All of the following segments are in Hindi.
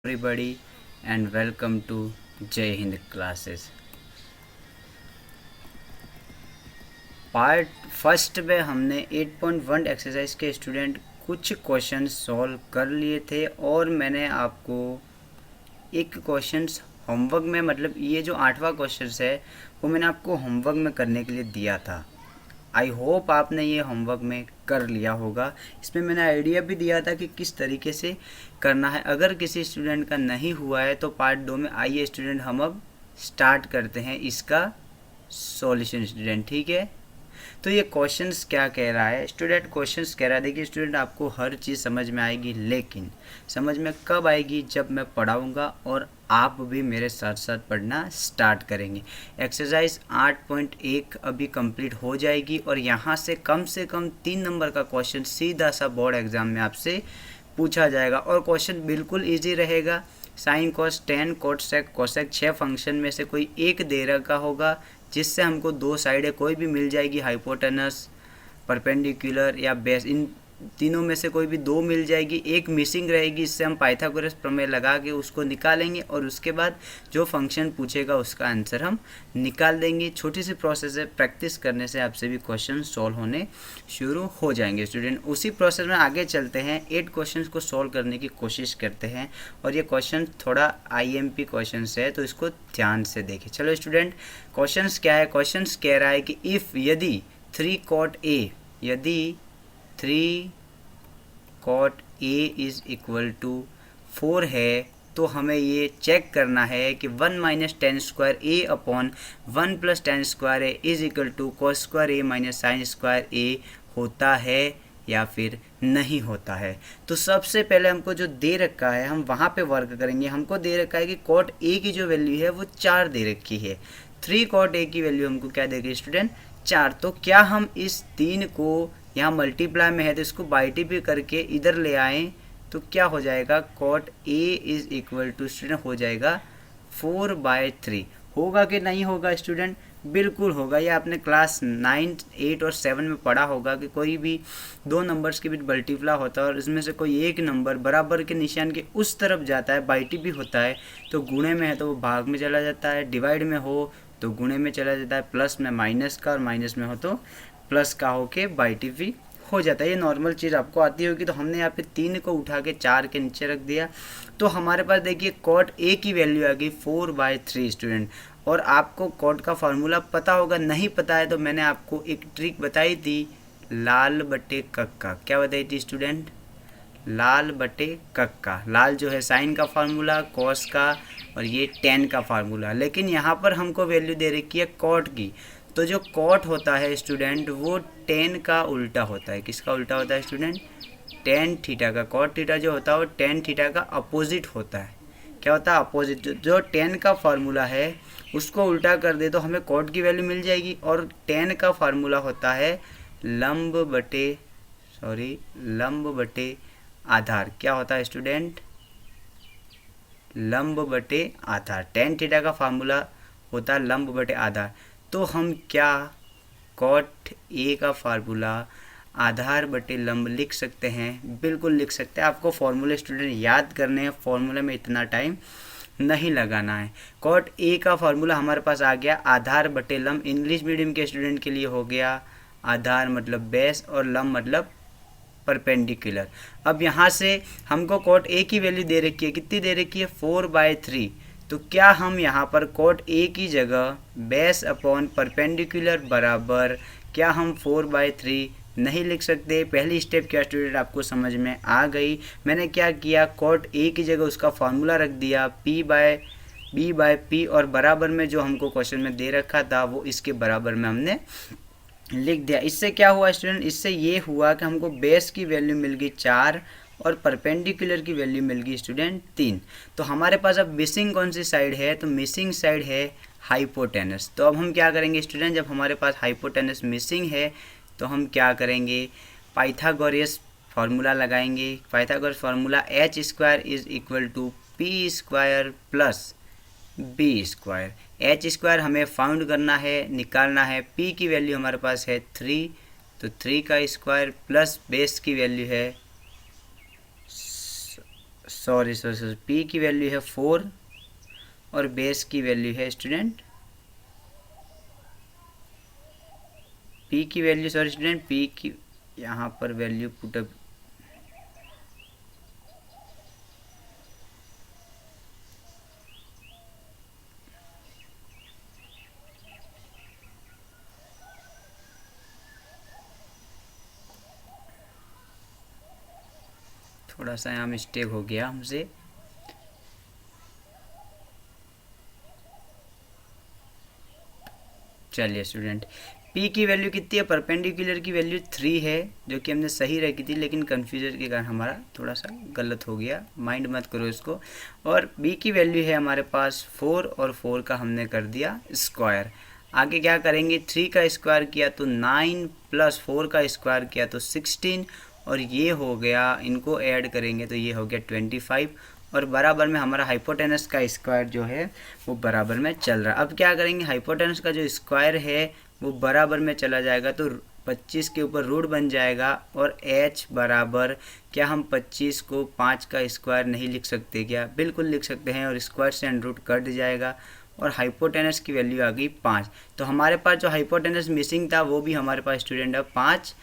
everybody and welcome to जय हिंद क्लासेस। पार्ट फर्स्ट में हमने 8.1 एक्सरसाइज के स्टूडेंट कुछ क्वेश्चन सॉल्व कर लिए थे और मैंने आपको एक क्वेश्चन होमवर्क में, मतलब ये जो 8वां क्वेश्चन है वो मैंने आपको होमवर्क में करने के लिए दिया था। आई होप आपने ये होमवर्क में कर लिया होगा। इसमें मैंने आइडिया भी दिया था कि किस तरीके से करना है। अगर किसी स्टूडेंट का नहीं हुआ है तो पार्ट 2 में आइए स्टूडेंट हम अब स्टार्ट करते हैं इसका सॉल्यूशन स्टूडेंट, ठीक है। तो ये क्वेश्चंस क्या कह रहा है स्टूडेंट, क्वेश्चंस कह रहा है, देखिए स्टूडेंट आपको हर चीज़ समझ में आएगी, लेकिन समझ में कब आएगी, जब मैं पढ़ाऊँगा और आप भी मेरे साथ साथ पढ़ना स्टार्ट करेंगे। एक्सरसाइज 8.1 अभी कंप्लीट हो जाएगी और यहाँ से कम 3 नंबर का क्वेश्चन सीधा सा बोर्ड एग्ज़ाम में आपसे पूछा जाएगा और क्वेश्चन बिल्कुल ईजी रहेगा। Sine cos tan cot sec cosec 6 function में से कोई एक दे रखा होगा जिससे हमको दो साइडें कोई भी मिल जाएगी, हाइपोटेनस, परपेंडिकुलर या बेस, इन तीनों में से कोई भी दो मिल जाएगी, एक मिसिंग रहेगी। इससे हम पाइथागोरस प्रमेय लगा के उसको निकालेंगे और उसके बाद जो फंक्शन पूछेगा उसका आंसर हम निकाल देंगे। छोटी सी प्रोसेस है, प्रैक्टिस करने से आपसे भी क्वेश्चन सॉल्व होने शुरू हो जाएंगे स्टूडेंट। उसी प्रोसेस में आगे चलते हैं, 8 क्वेश्चन को सॉल्व करने की कोशिश करते हैं और ये क्वेश्चन थोड़ा IMP क्वेश्चन है तो इसको ध्यान से देखें। चलो स्टूडेंट, क्वेश्चन क्या है, क्वेश्चन कह रहा है कि इफ़ यदि 3 cot A, यदि 3 cot A is equal to 4 है तो हमें ये चेक करना है कि 1 minus tan square A upon 1 plus tan square A is equal to cos square A minus sine square A होता है या फिर नहीं होता है। तो सबसे पहले हमको जो दे रखा है हम वहाँ पे वर्क करेंगे। हमको दे रखा है कि cot A की जो वैल्यू है वो 4 दे रखी है। 3 cot A की वैल्यू हमको क्या देगी स्टूडेंट, 4। तो क्या हम इस 3 को यहाँ मल्टीप्लाई में है तो इसको बाई टी भी करके इधर ले आएँ तो क्या हो जाएगा, cot A is equal to student हो जाएगा 4/3। होगा कि नहीं होगा स्टूडेंट, बिल्कुल होगा। ये आपने क्लास 9, 8 और 7 में पढ़ा होगा कि कोई भी दो नंबर्स के बीच मल्टीप्लाई होता है और इसमें से कोई एक नंबर बराबर के निशान के उस तरफ जाता है, बाई टी भी होता है तो गुणे में है तो वो भाग में चला जाता है, डिवाइड में हो तो गुणे में चला जाता है, प्लस में माइनस का और माइनस में हो तो प्लस का होके बाई टी भी हो जाता है। ये नॉर्मल चीज़ आपको आती होगी। तो हमने यहाँ पे 3 को उठा के 4 के नीचे रख दिया तो हमारे पास देखिए cot A की वैल्यू आ गई 4/3 स्टूडेंट। और आपको cot का फार्मूला पता होगा, नहीं पता है तो मैंने आपको एक ट्रिक बताई थी, लाल बटे कक्का। क्या बताई थी स्टूडेंट, लाल बटे कक्का। लाल जो है साइन का फार्मूला, कॉस का और ये टेन का फार्मूला। लेकिन यहाँ पर हमको वैल्यू दे रखी है cot की, तो जो cot होता है स्टूडेंट वो टेन का उल्टा होता है। किसका उल्टा होता है स्टूडेंट, टेन थीटा का। cot थीटा जो होता है वो टेन थीटा का अपोजिट होता है। क्या होता है, अपोजिट। जो टेन का फार्मूला है उसको उल्टा कर दे तो हमें cot की वैल्यू मिल जाएगी और टेन का फार्मूला होता है लंब बटे आधार। क्या होता है स्टूडेंट, लंब बटे आधार। टेन थीटा का फार्मूला होता है लंब बटे आधार। तो हम क्या cot A का फार्मूला आधार बटे लंब लिख सकते हैं, बिल्कुल लिख सकते हैं। आपको फॉर्मूले स्टूडेंट याद करने हैं, फॉर्मूले में इतना टाइम नहीं लगाना है। cot A का फार्मूला हमारे पास आ गया आधार बटे लंब। इंग्लिश मीडियम के स्टूडेंट के लिए हो गया आधार मतलब बेस और लंब मतलब परपेंडिकुलर। अब यहाँ से हमको cot A की वैल्यू दे रखी है, कितनी दे रखी है, 4/3। तो क्या हम यहाँ पर cot A की जगह बेस अपॉन परपेंडिकुलर बराबर क्या हम 4/3 नहीं लिख सकते। पहली स्टेप क्या स्टूडेंट आपको समझ में आ गई। मैंने क्या किया, cot A की जगह उसका फार्मूला रख दिया P/B/P और बराबर में जो हमको क्वेश्चन में दे रखा था वो इसके बराबर में हमने लिख दिया। इससे क्या हुआ स्टूडेंट, इससे ये हुआ कि हमको बेस की वैल्यू मिल गई 4 और परपेंडिकुलर की वैल्यू मिल गई स्टूडेंट 3। तो हमारे पास अब मिसिंग कौन सी साइड है, तो मिसिंग साइड है हाइपोटेनस। तो अब हम क्या करेंगे स्टूडेंट, जब हमारे पास हाइपोटेनस मिसिंग है तो हम क्या करेंगे, पाइथागोरस फार्मूला लगाएंगे। Pythagoras formula h² is equal to p² plus b²। h² हमें फाउंड करना है, निकालना है। p की वैल्यू हमारे पास है 3, तो 3 का स्क्वायर प्लस बेस की वैल्यू है सॉरी पी की वैल्यू है 4 और बेस की वैल्यू है स्टूडेंट पी की वैल्यू स्टूडेंट पी की यहाँ पर वैल्यू पुटअप थोड़ा सा यहाँ मिस्टेक हो गया हमसे। चलिए स्टूडेंट, पी की वैल्यू कितनी है, परपेंडिकुलर की वैल्यू 3 है, जो कि हमने सही रखी थी, लेकिन कन्फ्यूजन के कारण हमारा थोड़ा सा गलत हो गया, माइंड मत करो इसको। और बी की वैल्यू है हमारे पास 4 और 4 का हमने कर दिया स्क्वायर। आगे क्या करेंगे, 3 का स्क्वायर किया तो 9 प्लस 4 का स्क्वायर किया तो 16 और ये हो गया, इनको ऐड करेंगे तो ये हो गया 25 और बराबर में हमारा हाइपोटेनस का स्क्वायर जो है वो बराबर में चल रहा है। अब क्या करेंगे, हाइपोटेनस का जो स्क्वायर है वो बराबर में चला जाएगा तो 25 के ऊपर रूट बन जाएगा और h बराबर, क्या हम 25 को 5 का स्क्वायर नहीं लिख सकते क्या, बिल्कुल लिख सकते हैं, और स्क्वायर से रूट कट जाएगा और हाइपोटेनस की वैल्यू आ गई 5। तो हमारे पास जो हाइपोटेनस मिसिंग था वो भी हमारे पास स्टूडेंट अब 5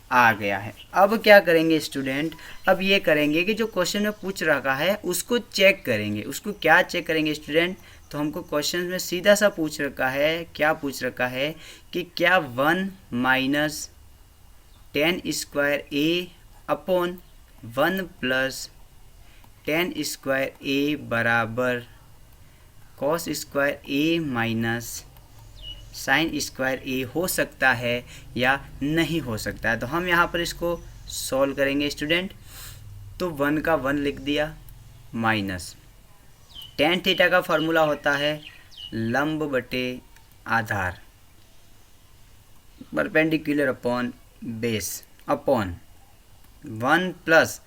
आ गया है। अब क्या करेंगे स्टूडेंट, अब ये करेंगे कि जो क्वेश्चन में पूछ रखा है उसको चेक करेंगे। उसको क्या चेक करेंगे स्टूडेंट, तो हमको क्वेश्चन में सीधा सा पूछ रखा है, क्या पूछ रखा है कि क्या 1 माइनस 10 स्क्वायर ए अपॉन 1 प्लस 10 स्क्वायर ए बराबर कॉस स्क्वायर ए माइनस साइन स्क्वायर ए हो सकता है या नहीं हो सकता है। तो हम यहाँ पर इसको सॉल्व करेंगे स्टूडेंट। तो 1 का 1 लिख दिया माइनस टेन थीटा का फॉर्मूला होता है लंब बटे आधार, perpendicular upon base upon 1 plus,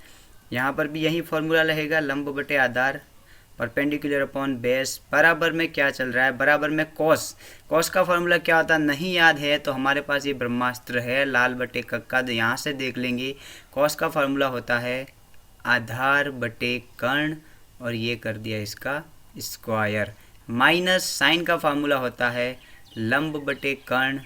यहाँ पर भी यही फॉर्मूला रहेगा, लंब बटे आधार परपेंडिकुलर अपॉन बेस बराबर में क्या चल रहा है, बराबर में कॉस। कॉस का फॉर्मूला क्या होता है नहीं याद है तो हमारे पास ये ब्रह्मास्त्र है लाल बटे कक्का, तो यहाँ से देख लेंगे। कॉस का फॉर्मूला होता है आधार बटे कर्ण और ये कर दिया इसका स्क्वायर, माइनस साइन का फार्मूला होता है लंब बटे कर्ण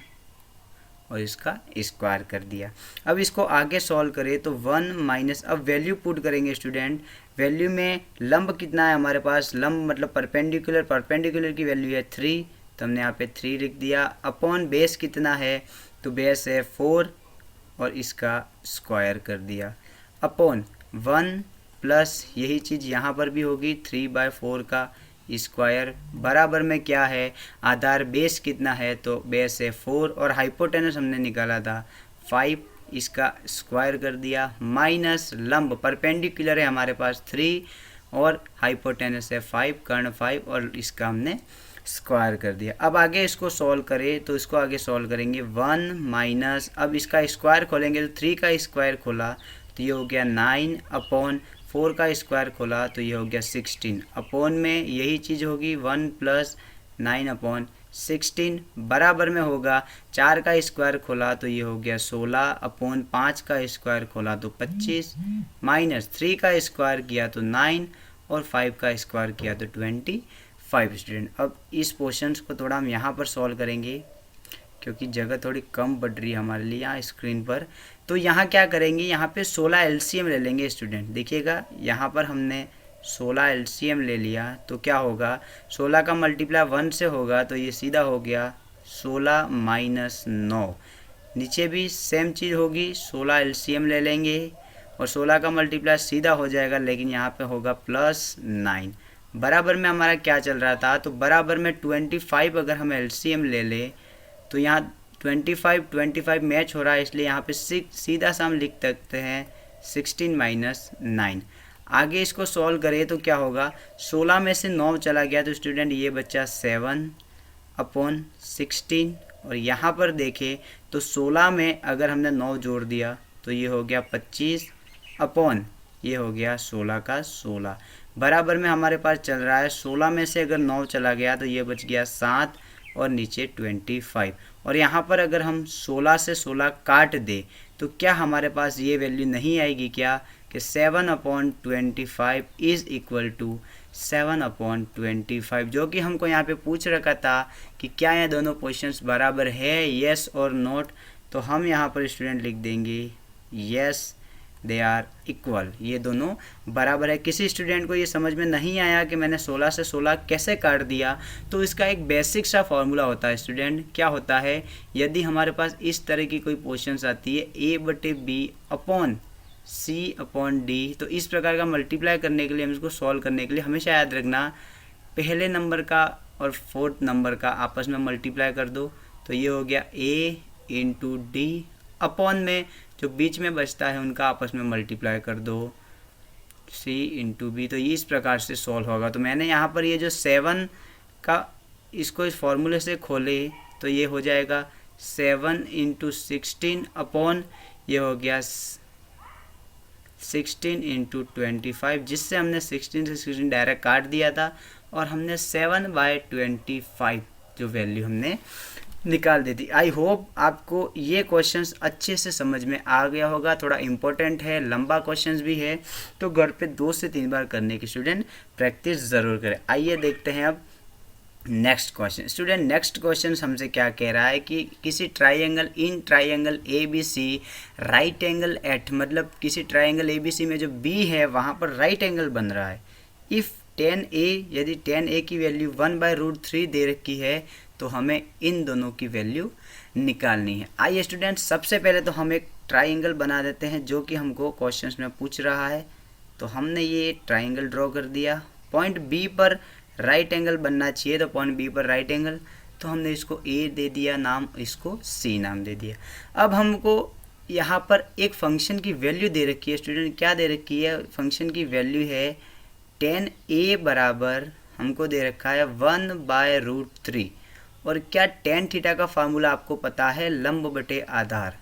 और इसका स्क्वायर कर दिया। अब इसको आगे सॉल्व करें तो 1 माइनस, अब वैल्यू पुट करेंगे स्टूडेंट। वैल्यू में लंब कितना है हमारे पास, लंब मतलब परपेंडिकुलर, परपेंडिकुलर की वैल्यू है 3 तो हमने यहाँ पे 3 लिख दिया, अपॉन बेस कितना है तो बेस है 4 और इसका स्क्वायर कर दिया, अपॉन 1 प्लस यही चीज़ यहाँ पर भी होगी 3/4 का स्क्वायर बराबर में क्या है, आधार बेस कितना है तो बेस है 4 और हाइपोटेनस हमने निकाला था 5, इसका स्क्वायर कर दिया, माइनस लंब परपेंडिकुलर है हमारे पास 3 और हाइपोटेनस है 5, कर्ण 5 और इसका हमने स्क्वायर कर दिया। अब आगे इसको सॉल्व करें तो इसको आगे सॉल्व करेंगे 1 माइनस, अब इसका स्क्वायर खोलेंगे तो 3 का स्क्वायर खोला तो ये हो गया 9 अपॉन 4 का स्क्वायर खोला तो ये हो गया 16, अपॉन में यही चीज़ होगी 1 प्लस 9 अपॉन 16 बराबर में होगा 4 का स्क्वायर खोला तो ये हो गया 16 अपॉन 5 का स्क्वायर खोला तो 25 माइनस 3 का स्क्वायर किया तो 9 और 5 का स्क्वायर किया तो 25 स्टूडेंट। अब इस पोर्शन को थोड़ा हम यहाँ पर सॉल्व करेंगे क्योंकि जगह थोड़ी कम बढ़ रही है हमारे लिए यहाँ स्क्रीन पर। तो यहाँ क्या करेंगे, यहाँ पे 16 एलसीएम ले लेंगे स्टूडेंट। देखिएगा यहाँ पर हमने 16 एलसीएम ले लिया तो क्या होगा, 16 का मल्टीप्लाई 1 से होगा तो ये सीधा हो गया 16 माइनस 9, नीचे भी सेम चीज़ होगी, 16 एलसीएम ले लेंगे और 16 का मल्टीप्लाई सीधा हो जाएगा लेकिन यहाँ पे होगा प्लस 9, बराबर में हमारा क्या चल रहा था तो बराबर में 25 अगर हम एलसीएम ले ले तो यहाँ 25 मैच हो रहा है, इसलिए यहाँ पे सीधा सा हम लिख सकते हैं 16 माइनस 9। आगे इसको सॉल्व करें तो क्या होगा, 16 में से 9 चला गया तो स्टूडेंट ये बच्चा 7 अपॉन 16 और यहाँ पर देखें तो 16 में अगर हमने 9 जोड़ दिया तो ये हो गया 25 अपॉन ये हो गया 16 का 16 बराबर में हमारे पास चल रहा है 16 में से अगर 9 चला गया तो ये बच गया 7 और नीचे 25 और यहाँ पर अगर हम 16 से 16 काट दे तो क्या हमारे पास ये वैल्यू नहीं आएगी क्या कि 7/25 इज़ इक्वल टू 7/25, जो कि हमको यहाँ पे पूछ रखा था कि क्या ये दोनों पोजीशंस बराबर है, येस और नोट। तो हम यहाँ पर स्टूडेंट लिख देंगे येस दे आर इक्वल, ये दोनों बराबर है। किसी स्टूडेंट को ये समझ में नहीं आया कि मैंने 16 से 16 कैसे काट दिया, तो इसका एक बेसिक सा फॉर्मूला होता है स्टूडेंट। क्या होता है, यदि हमारे पास इस तरह की कोई पोजीशंस आती है A/B/C/D, तो इस प्रकार का मल्टीप्लाई करने के लिए, हम इसको सॉल्व करने के लिए हमेशा याद रखना पहले नंबर का और फोर्थ नंबर का आपस में मल्टीप्लाई कर दो, तो ये हो गया A/D, अपॉन में जो बीच में बचता है उनका आपस में मल्टीप्लाई कर दो C/B, तो ये इस प्रकार से सॉल्व होगा। तो मैंने यहाँ पर ये जो 7 का इसको इस फॉर्मूले से खोले तो ये हो जाएगा 7 × 16 अपॉन ये हो गया 16 × 25, जिससे हमने 16 से 16 डायरेक्ट काट दिया था और हमने 7/25 जो वैल्यू हमने निकाल दी थी। आई होप आपको ये क्वेश्चंस अच्छे से समझ में आ गया होगा। थोड़ा इम्पोर्टेंट है, लंबा क्वेश्चंस भी है, तो घर पे 2 से 3 बार करने की स्टूडेंट प्रैक्टिस ज़रूर करें। आइए देखते हैं अब next question. Student next question हमसे क्या कह रहा है कि किसी triangle ABC right angle at, मतलब किसी ट्राइंगल ABC में जो B है वहाँ पर राइट एंगल बन रहा है। इफ़ 10A, यदि 10A की वैल्यू 1/√3 दे रखी है तो हमें इन दोनों की वैल्यू निकालनी है। आइए स्टूडेंट, सबसे पहले तो हम एक ट्राइंगल बना देते हैं जो कि हमको क्वेश्चंस में पूछ रहा है। तो हमने ये ट्राइंगल ड्रॉ कर दिया, पॉइंट B पर राइट एंगल बनना चाहिए, तो पॉइंट B पर राइट एंगल, तो हमने इसको A दे दिया नाम, इसको C नाम दे दिया। अब हमको यहाँ पर एक फंक्शन की वैल्यू दे रखी है स्टूडेंट, क्या दे रखी है, फंक्शन की वैल्यू है 10A बराबर हमको दे रखा है 1/√3। और क्या tan थीटा का फार्मूला आपको पता है, लंब बटे आधार,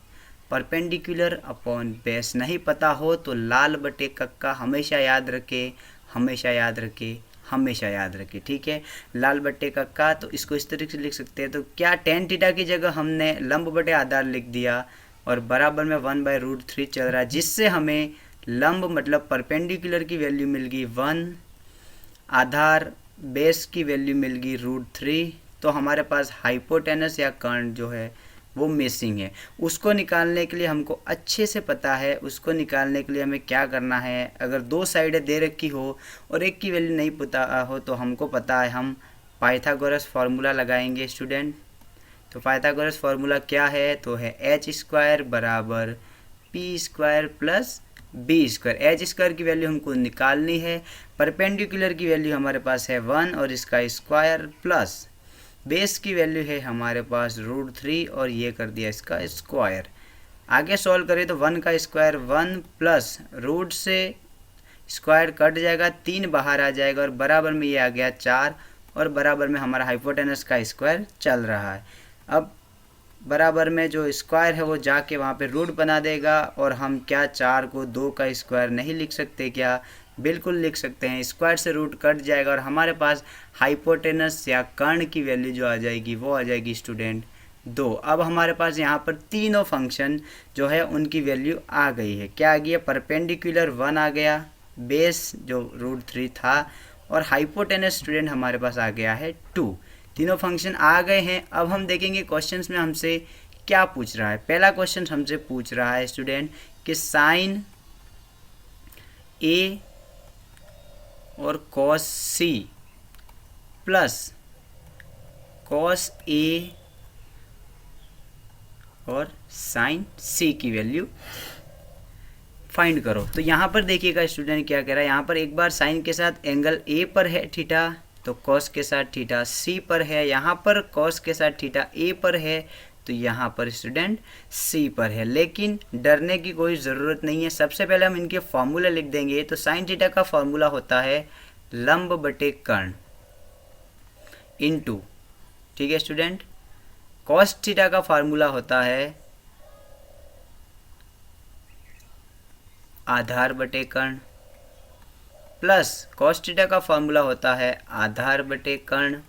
परपेंडिकुलर अपॉन बेस। नहीं पता हो तो लाल बटे कक्का हमेशा याद रखे, हमेशा याद रखे, हमेशा याद रखे, ठीक है, लाल बटे कक्का। तो इसको इस तरीके से लिख सकते हैं। तो क्या tan थीटा की जगह हमने लंब बटे आधार लिख दिया और बराबर में 1/√3 चल रहा है, जिससे हमें लंब मतलब परपेंडिकुलर की वैल्यू मिल गई 1, आधार बेस की वैल्यू मिल गई √3। तो हमारे पास हाइपोटेनस या कर्ण जो है वो मिसिंग है। उसको निकालने के लिए हमको अच्छे से पता है, उसको निकालने के लिए हमें क्या करना है। अगर 2 साइडें दे रखी हो और एक की वैल्यू नहीं पता हो तो हमको पता है, हम पाइथागोरस फार्मूला लगाएंगे स्टूडेंट। तो पाइथागोरस फार्मूला क्या है, तो है h² बराबर p² प्लस b²। h² की वैल्यू हमको निकालनी है, परपेंडिकुलर की वैल्यू हमारे पास है 1 और इसका स्क्वायर, प्लस बेस की वैल्यू है हमारे पास √3 और ये कर दिया इसका स्क्वायर। आगे सॉल्व करें तो 1 का स्क्वायर 1 प्लस रूट से स्क्वायर कट जाएगा, 3 बाहर आ जाएगा और बराबर में ये आ गया 4 और बराबर में हमारा हाइपोटेनस का स्क्वायर चल रहा है। अब बराबर में जो स्क्वायर है वो जाके वहाँ पे रूट बना देगा और हम क्या 4 को 2 का स्क्वायर नहीं लिख सकते क्या, बिल्कुल लिख सकते हैं। स्क्वायर से रूट कट जाएगा और हमारे पास हाइपोटेनस या कर्ण की वैल्यू जो आ जाएगी वो आ जाएगी स्टूडेंट 2। अब हमारे पास यहाँ पर तीनों फंक्शन जो है उनकी वैल्यू आ गई है। क्या आ गई है, परपेंडिकुलर 1 आ गया, बेस जो √3 था और हाइपोटेनस स्टूडेंट हमारे पास आ गया है 2। तीनों फंक्शन आ गए हैं। अब हम देखेंगे क्वेश्चंस में हमसे क्या पूछ रहा है। पहला क्वेश्चन हमसे पूछ रहा है स्टूडेंट कि साइन A और cos C plus cos A और sin C की वैल्यू फाइंड करो। तो यहाँ पर देखिएगा स्टूडेंट क्या कह रहा है, यहाँ पर एक बार साइन के साथ एंगल A पर है थीटा, तो cos के साथ थीटा C पर है, यहाँ पर cos के साथ थीटा A पर है, तो यहाँ पर स्टूडेंट C पर है। लेकिन डरने की कोई ज़रूरत नहीं है। सबसे पहले हम इनके फॉर्मूला लिख देंगे। तो साइन थीटा का फॉर्मूला होता है लंब बटे कर्ण इनटू, ठीक है स्टूडेंट, cos थीटा का फॉर्मूला होता है आधार बटे कर्ण, प्लस cos थीटा का फॉर्मूला होता है आधार बटे कर्ण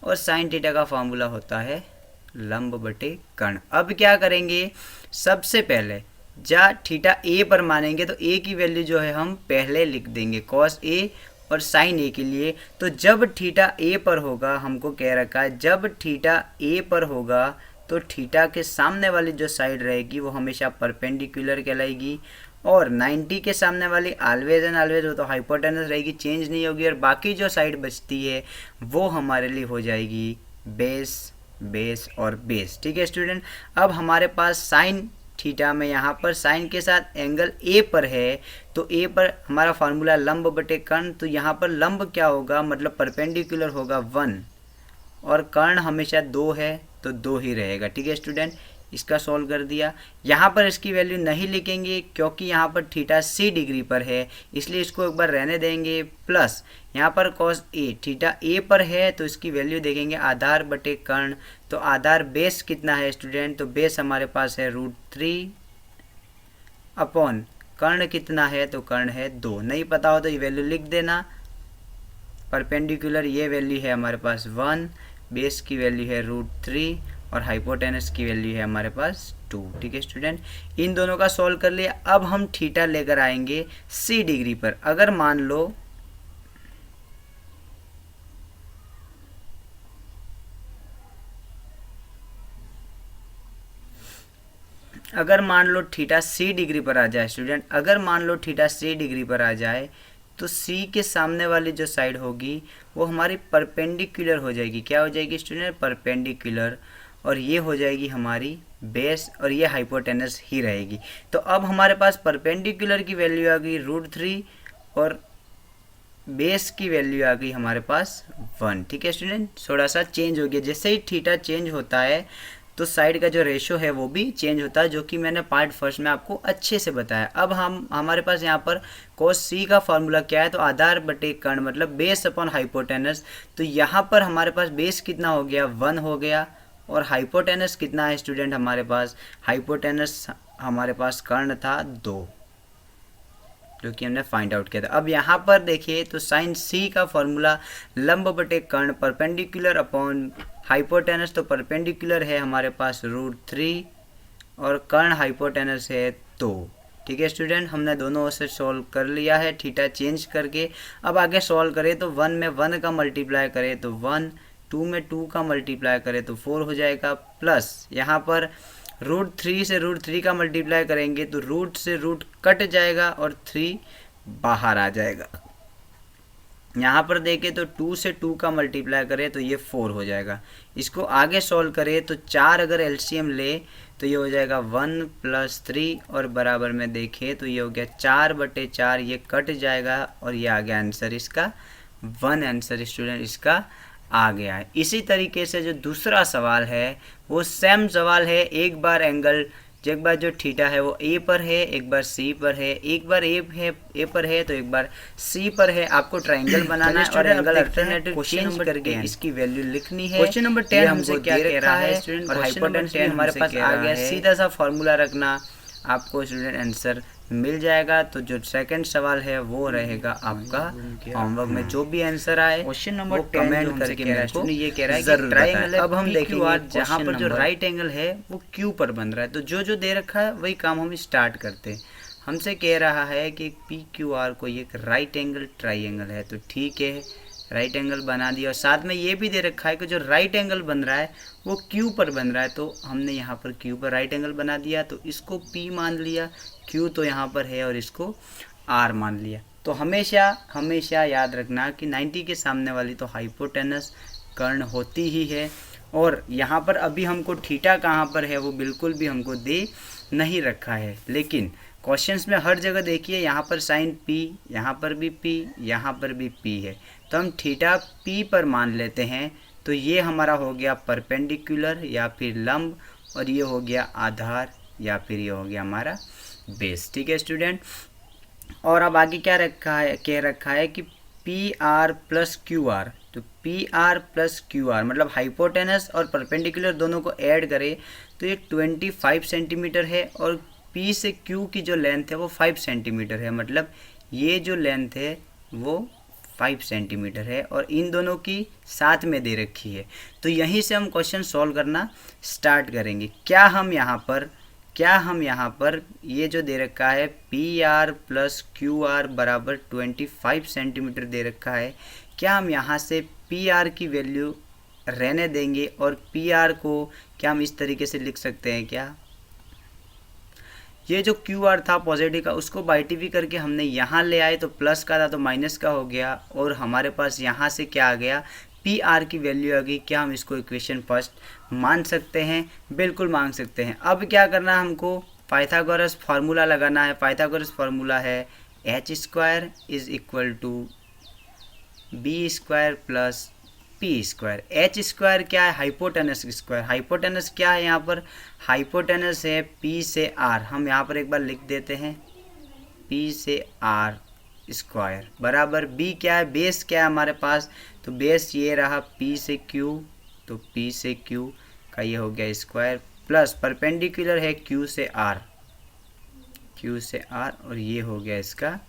और साइन थीटा का फॉर्मूला होता है लंब बटे कर्ण। अब क्या करेंगे, सबसे पहले या थीटा ए पर मानेंगे तो ए की वैल्यू जो है हम पहले लिख देंगे कॉस ए और साइन ए के लिए। तो जब थीटा ए पर होगा, हमको कह रखा है जब थीटा ए पर होगा तो थीटा के सामने वाली जो साइड रहेगी वो हमेशा परपेंडिकुलर कहलाएगी, और 90 के सामने वाली ऑलवेज एंड ऑलवेज वो तो हाइपोटेनस रहेगी, चेंज नहीं होगी, और बाकी जो साइड बचती है वो हमारे लिए हो जाएगी बेस, बेस और बेस। ठीक है स्टूडेंट, अब हमारे पास साइन थीटा में यहाँ पर साइन के साथ एंगल ए पर है, तो ए पर हमारा फार्मूला लंब बटे कर्ण, तो यहाँ पर लंब क्या होगा, मतलब परपेंडिकुलर होगा 1, और कर्ण हमेशा 2 है तो 2 ही रहेगा। ठीक है स्टूडेंट, इसका सॉल्व कर दिया। यहाँ पर इसकी वैल्यू नहीं लिखेंगे क्योंकि यहाँ पर थीटा सी डिग्री पर है, इसलिए इसको एक बार रहने देंगे। प्लस यहाँ पर कॉस ए, थीटा ए पर है तो इसकी वैल्यू देखेंगे आधार बटे कर्ण, तो आधार बेस कितना है स्टूडेंट, तो बेस हमारे पास है √3 अपॉन कर्ण कितना है, तो कर्ण है 2। नहीं पता हो तो ये वैल्यू लिख देना। परपेंडिकुलर ये वैल्यू है हमारे पास 1, बेस की वैल्यू है √3 और हाइपोटेनस की वैल्यू है हमारे पास 2। ठीक है स्टूडेंट, इन दोनों का सॉल्व कर लिया। अब हम थीटा लेकर आएंगे सी डिग्री पर। अगर मान लो थीटा सी डिग्री पर आ जाए स्टूडेंट, अगर मान लो थीटा सी डिग्री पर आ जाए तो सी के सामने वाली जो साइड होगी वो हमारी परपेंडिकुलर हो जाएगी। क्या हो जाएगी स्टूडेंट, परपेंडिकुलर, और ये हो जाएगी हमारी बेस, और ये हाइपोटेनस ही रहेगी। तो अब हमारे पास परपेंडिकुलर की वैल्यू आ गई √3 और बेस की वैल्यू आ गई हमारे पास 1। ठीक है स्टूडेंट, थोड़ा सा चेंज हो गया, जैसे ही थीटा चेंज होता है तो साइड का जो रेशो है वो भी चेंज होता है, जो कि मैंने पार्ट फर्स्ट में आपको अच्छे से बताया। अब हमारे पास यहाँ पर cos c का फॉर्मूला क्या है, तो आधार बटे कर्ण मतलब बेस अपॉन हाइपोटेनस। तो यहाँ पर हमारे पास बेस कितना हो गया, 1 हो गया, और हाइपोटेनस कितना है स्टूडेंट हमारे पास, हाइपोटेनस हमारे पास कर्ण था 2, जो कि हमने फाइंड आउट किया था। अब यहाँ पर देखिए तो साइन सी का फॉर्मूला लंब बटे कर्ण परपेंडिकुलर अपॉन हाइपोटेनस, तो परपेंडिकुलर है हमारे पास √3 और कर्ण हाइपोटेनस है 2। ठीक है स्टूडेंट, हमने दोनों से सॉल्व कर लिया है थीटा चेंज करके। अब आगे सॉल्व करें तो 1 में 1 का मल्टीप्लाई करें तो 1, 2 में 2 का मल्टीप्लाई करें तो 4 हो जाएगा, प्लस यहाँ पर √3 से √3 का मल्टीप्लाई करेंगे तो रूट से रूट कट जाएगा और 3 बाहर आ जाएगा। यहाँ पर देखें तो 2 से 2 का मल्टीप्लाई करें तो ये 4 हो जाएगा। इसको आगे सॉल्व करें तो 4 अगर एलसीएम ले तो ये हो जाएगा 1 + 3, और बराबर में देखें तो ये हो गया 4/4, ये कट जाएगा और ये आ गया आंसर इसका 1। आंसर स्टूडेंट इसका आ गया है। इसी तरीके से जो दूसरा सवाल है वो सेम सवाल है, एक बार जो थीटा है वो ए पर है, एक बार सी पर है, एक बार ए पर है तो एक बार सी पर है। आपको ट्रायंगल बनाना है और एंगल अल्टरनेटिव चेंज करके इसकी वैल्यू लिखनी है। क्वेश्चन नंबर 10 हमसे क्या कह रहा है स्टूडेंट, और हाइपोटेनस 10 हमारे पास आ गया। सीधा सा फॉर्मूला रखना, आपको स्टूडेंट आंसर मिल जाएगा। तो जो सेकंड सवाल है वो रहेगा आपका होमवर्क में, जो भी आंसर आए क्वेश्चन नंबर कमेंट करके मेरे को ये कह रहा है कि ट्रायंगल है। अब हम देखेंगे जहाँ पर जो राइट एंगल है वो क्यू पर बन रहा है, तो जो दे रखा है वही काम हम स्टार्ट करते हैं। हमसे कह रहा है कि PQR कोई एक राइट एंगल ट्रायंगल है, तो ठीक है राइट एंगल बना दिया, और साथ में ये भी दे रखा है कि जो राइट एंगल बन रहा है वो क्यू पर बन रहा है, तो हमने यहाँ पर क्यू पर राइट एंगल बना दिया, तो इसको P मान लिया, क्यू तो यहाँ पर है और इसको R मान लिया। तो हमेशा याद रखना कि 90 के सामने वाली तो हाइपोटेनस कर्ण होती ही है, और यहाँ पर अभी हमको थीटा कहाँ पर है वो बिल्कुल भी हमको दे नहीं रखा है, लेकिन क्वेश्चंस में हर जगह देखिए यहाँ पर साइन P, यहाँ पर भी P, यहाँ पर भी P है, तो हम थीटा P पर मान लेते हैं। तो ये हमारा हो गया परपेंडिकुलर या फिर लंब, और ये हो गया आधार या फिर ये हो गया हमारा बेस। ठीक है स्टूडेंट, और अब आगे क्या कह रखा है कि PR + QR, तो PR + QR मतलब हाइपोटेनस और परपेंडिकुलर दोनों को ऐड करें तो ये 25 सेंटीमीटर है, और P से Q की जो लेंथ है वो 5 सेंटीमीटर है, मतलब ये जो लेंथ है वो 5 सेंटीमीटर है, और इन दोनों की साथ में दे रखी है। तो यहीं से हम क्वेश्चन सॉल्व करना स्टार्ट करेंगे। क्या हम यहाँ पर क्या हम यहाँ पर ये जो दे रखा है P R plus Q R बराबर 25 सेंटीमीटर दे रखा है, क्या हम यहाँ से पी आर की वैल्यू रहने देंगे और पी आर को क्या हम इस तरीके से लिख सकते हैं क्या? ये जो क्यू आर था पॉजिटिव का, उसको बाई टी वी करके हमने यहाँ ले आए तो प्लस का था तो माइनस का हो गया, और हमारे पास यहाँ से क्या आ गया, पी आर की वैल्यू आ गई। क्या हम इसको इक्वेशन फर्स्ट मान सकते हैं? बिल्कुल मान सकते हैं। अब क्या करना है हमको, पाइथागोरस फार्मूला लगाना है। पाइथागोरस फार्मूला है h square is equal to b square plus p square. H square क्या है, हाइपोटेनस स्क्वायर। हाइपोटेनस क्या है, यहाँ पर हाइपोटेनस है पी से आर। हम यहाँ पर एक बार लिख देते हैं पी से आर स्क्वायर बराबर बी क्या है, बेस क्या है हमारे पास, तो बेस ये रहा पी से क्यू, तो पी से क्यू का ये हो गया स्क्वायर, प्लस परपेंडिकुलर है क्यू से आर, क्यू से आर, और ये हो गया इसका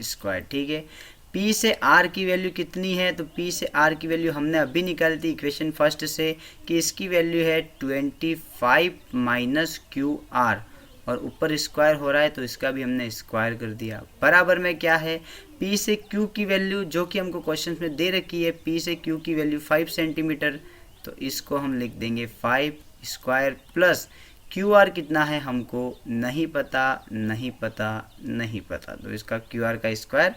स्क्वायर। ठीक है, P से R की वैल्यू कितनी है, तो P से R की वैल्यू हमने अभी निकाली थी इक्वेशन फर्स्ट से कि इसकी वैल्यू है 25 माइनस क्यू आर, और ऊपर स्क्वायर हो रहा है तो इसका भी हमने स्क्वायर कर दिया। बराबर में क्या है, P से Q की वैल्यू जो कि हमको क्वेश्चन में दे रखी है, P से Q की वैल्यू 5 सेंटीमीटर, तो इसको हम लिख देंगे 5 स्क्वायर प्लस क्यू आर कितना है हमको नहीं पता, नहीं पता, नहीं पता, तो इसका क्यू आर का स्क्वायर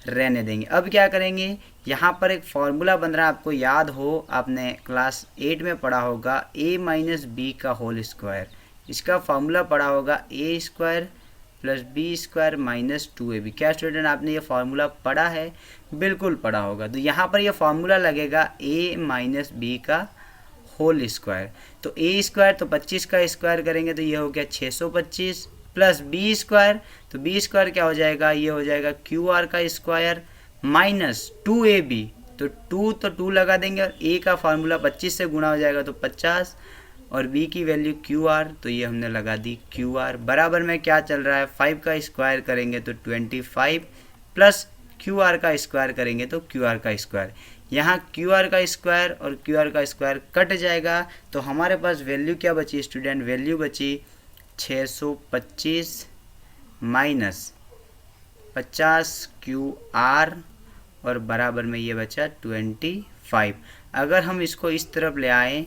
रहने देंगे। अब क्या करेंगे, यहाँ पर एक फॉर्मूला बन रहा है, आपको याद हो, आपने क्लास 8 में पढ़ा होगा a माइनस बी का होल स्क्वायर। इसका फॉर्मूला पढ़ा होगा a square plus b square minus 2ab। क्या स्टूडेंट आपने ये फार्मूला पढ़ा है? बिल्कुल पढ़ा होगा। तो यहाँ पर यह फार्मूला लगेगा a माइनस बी का होल स्क्वायर, तो ए स्क्वायर तो 25 का स्क्वायर करेंगे तो ये हो गया 625 प्लस बी स्क्वायर, तो बी स्क्वायर क्या हो जाएगा, ये हो जाएगा क्यू आर का स्क्वायर माइनस 2ab, तो 2 लगा देंगे और ए का फार्मूला 25 से गुणा हो जाएगा तो 50, और बी की वैल्यू क्यू आर, तो ये हमने लगा दी क्यू आर। बराबर में क्या चल रहा है, 5 का स्क्वायर करेंगे तो 25 प्लस क्यू आर का स्क्वायर करेंगे तो क्यू आर का स्क्वायर। यहाँ क्यू आर का स्क्वायर और क्यू आर का स्क्वायर कट जाएगा, तो हमारे पास वैल्यू क्या बची स्टूडेंट, वैल्यू बची 625 माइनस 50 क्यू आर, और बराबर में ये बचा 25। अगर हम इसको इस तरफ ले आए,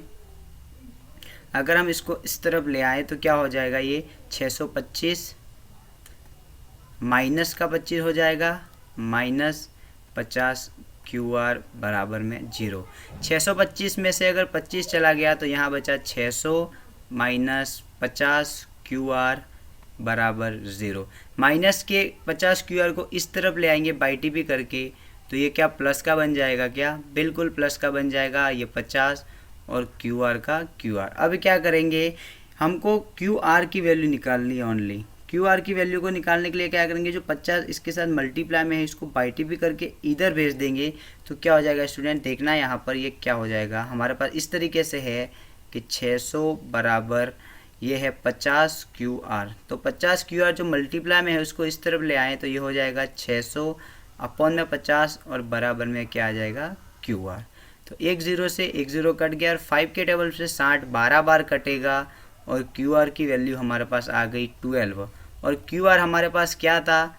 अगर हम इसको इस तरफ ले आए तो क्या हो जाएगा, ये 625 माइनस का 25 हो जाएगा माइनस 50 क्यू आर बराबर में 0। 625 में से अगर 25 चला गया तो यहाँ बचा 600 माइनस 50 क्यू आर बराबर 0। माइनस के 50 क्यू आर को इस तरफ ले आएंगे बाई टी पी करके, तो ये क्या प्लस का बन जाएगा क्या, बिल्कुल प्लस का बन जाएगा, ये 50 और क्यू आर का क्यू आर। अब क्या करेंगे, हमको क्यू आर की वैल्यू निकालनी है ओनली। क्यू आर की वैल्यू को निकालने के लिए क्या करेंगे, जो 50 इसके साथ मल्टीप्लाई में है इसको बाई टी पी करके इधर भेज देंगे, तो क्या हो जाएगा स्टूडेंट, देखना यहाँ पर ये क्या हो जाएगा, हमारे पास इस तरीके से है कि 600 बराबर ये है 50 क्यू आर, तो 50 क्यू आर जो मल्टीप्लाई में है उसको इस तरफ ले आए तो ये हो जाएगा 600 अपॉन में 50, और बराबर में क्या आ जाएगा क्यू आर। तो एक ज़ीरो से एक ज़ीरो कट गया, और 5 के टेबल से 60 12 बार कटेगा, और क्यू आर की वैल्यू हमारे पास आ गई 12, और क्यू आर हमारे पास क्या था,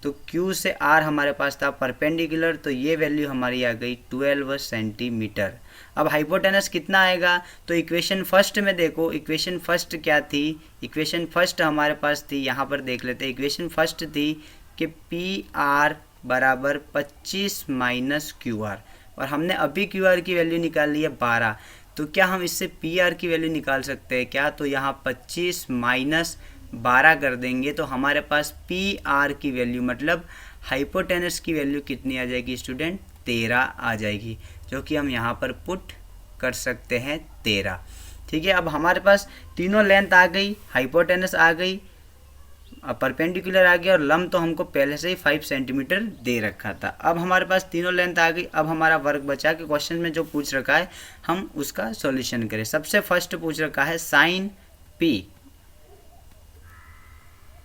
तो क्यू से आर हमारे पास था परपेंडिकुलर, तो ये वैल्यू हमारी आ गई 12 सेंटीमीटर। अब हाइपोटेनस कितना आएगा, तो इक्वेशन फर्स्ट में देखो, इक्वेशन फर्स्ट क्या थी, इक्वेशन फर्स्ट हमारे पास थी, यहाँ पर देख लेते हैं, इक्वेशन फर्स्ट थी कि पी आर बराबर 25 माइनस क्यू आर, और हमने अभी क्यू आर की वैल्यू निकाल ली है 12, तो क्या हम इससे पी आर की वैल्यू निकाल सकते हैं क्या, तो यहाँ 25 माइनस 12 कर देंगे तो हमारे पास पी आर की वैल्यू मतलब हाइपोटेनस की वैल्यू कितनी आ जाएगी स्टूडेंट, 13 आ जाएगी, जो कि हम यहाँ पर पुट कर सकते हैं 13। ठीक है, अब हमारे पास तीनों लेंथ आ गई, हाइपोटेनस आ गई, परपेंडिकुलर आ गया, और लंब तो हमको पहले से ही 5 सेंटीमीटर दे रखा था। अब हमारे पास तीनों लेंथ आ गई, अब हमारा वर्क बचा कि क्वेश्चन में जो पूछ रखा है हम उसका सॉल्यूशन करें। सबसे फर्स्ट पूछ रखा है साइन पी,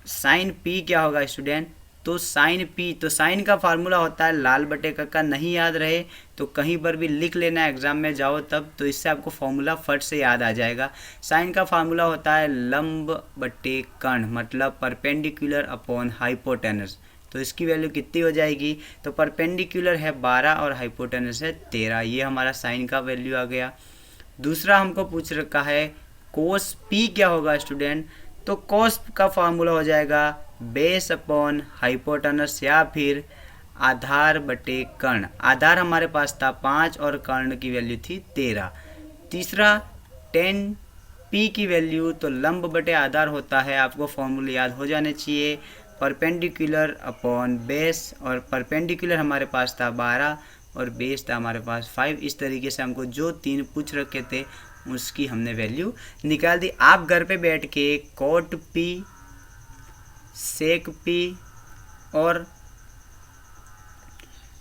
साइन पी क्या होगा स्टूडेंट, तो साइन पी, तो साइन का फार्मूला होता है लाल बटे का नहीं याद रहे तो कहीं पर भी लिख लेना एग्जाम में जाओ तब, तो इससे आपको फार्मूला फट से याद आ जाएगा। साइन का फार्मूला होता है लंब बटे कर्ण, मतलब परपेंडिकुलर अपॉन हाइपोटेनस। तो इसकी वैल्यू कितनी हो जाएगी, तो परपेंडिकुलर है 12 और हाइपोटेनस है 13, ये हमारा साइन का वैल्यू आ गया। दूसरा हमको पूछ रखा है कोस पी क्या होगा स्टूडेंट, तो कोस का फार्मूला हो जाएगा बेस अपॉन हाइपोटेनस या फिर आधार बटे कर्ण। आधार हमारे पास था 5 और कर्ण की वैल्यू थी 13। तीसरा 10 पी की वैल्यू, तो लंब बटे आधार होता है, आपको फॉर्मूले याद हो जाने चाहिए, परपेंडिकुलर अपॉन बेस, और परपेंडिकुलर हमारे पास था 12 और बेस था हमारे पास 5। इस तरीके से हमको जो 3 पूछ रखे थे उसकी हमने वैल्यू निकाल दी। आप घर पे बैठ के कोट पी, सेक पी और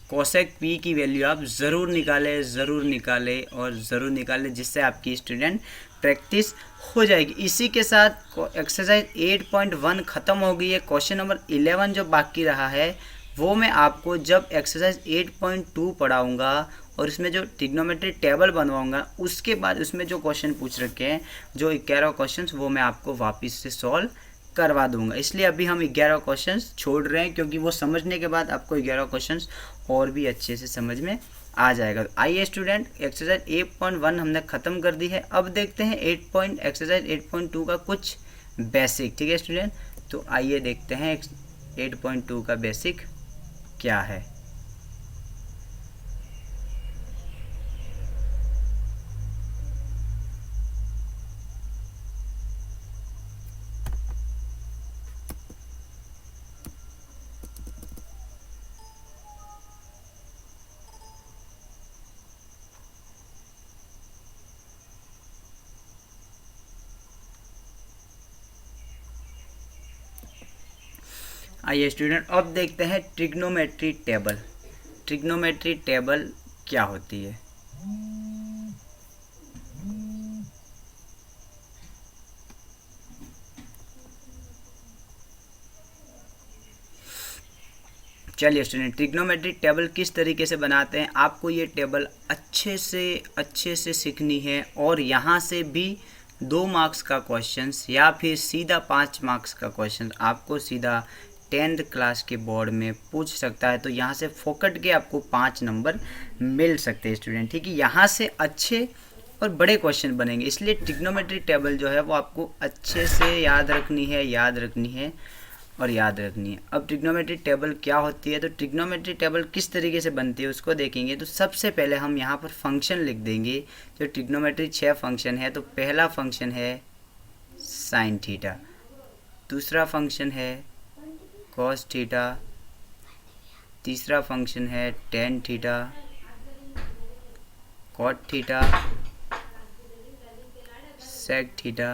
कोसेक पी की वैल्यू आप ज़रूर निकालें और ज़रूर निकालें, जिससे आपकी स्टूडेंट प्रैक्टिस हो जाएगी। इसी के साथ एक्सरसाइज 8.1 ख़त्म हो गई है। क्वेश्चन नंबर 11 जो बाकी रहा है वो मैं आपको जब एक्सरसाइज 8.2 पढ़ाऊँगा और इसमें जो ट्रिग्नोमेट्री टेबल बनवाऊँगा उसके बाद उसमें जो क्वेश्चन पूछ रखे हैं, जो 11 क्वेश्चन, वो मैं आपको वापस से सॉल्व करवा दूंगा। इसलिए अभी हम 11 क्वेश्चंस छोड़ रहे हैं, क्योंकि वो समझने के बाद आपको 11 क्वेश्चंस और भी अच्छे से समझ में आ जाएगा। आइए स्टूडेंट, एक्सरसाइज 8.1 हमने ख़त्म कर दी है। अब देखते हैं एक्सरसाइज 8.2 का कुछ बेसिक। ठीक है स्टूडेंट, तो आइए देखते हैं 8.2 का बेसिक क्या है। आइए स्टूडेंट, अब देखते हैं ट्रिग्नोमेट्री टेबल। ट्रिग्नोमेट्री टेबल क्या होती है। चलिए स्टूडेंट, ट्रिग्नोमेट्री टेबल किस तरीके से बनाते हैं, आपको ये टेबल अच्छे से सीखनी है। और यहाँ से भी 2 मार्क्स का क्वेश्चंस या फिर सीधा 5 मार्क्स का क्वेश्चन आपको सीधा 10th क्लास के बोर्ड में पूछ सकता है। तो यहाँ से फोकट के आपको 5 नंबर मिल सकते हैं स्टूडेंट। ठीक है, यहाँ से अच्छे और बड़े क्वेश्चन बनेंगे, इसलिए ट्रिग्नोमेट्री टेबल जो है वो आपको अच्छे से याद रखनी है और याद रखनी है। अब ट्रिग्नोमेट्री टेबल क्या होती है, तो ट्रिग्नोमेट्री टेबल किस तरीके से बनती है उसको देखेंगे। तो सबसे पहले हम यहाँ पर फंक्शन लिख देंगे। तो ट्रिग्नोमेट्री 6 फंक्शन है। तो पहला फंक्शन है साइन थीटा, दूसरा फंक्शन है कॉस थीटा, तीसरा फंक्शन है tan theta, cot theta, sec theta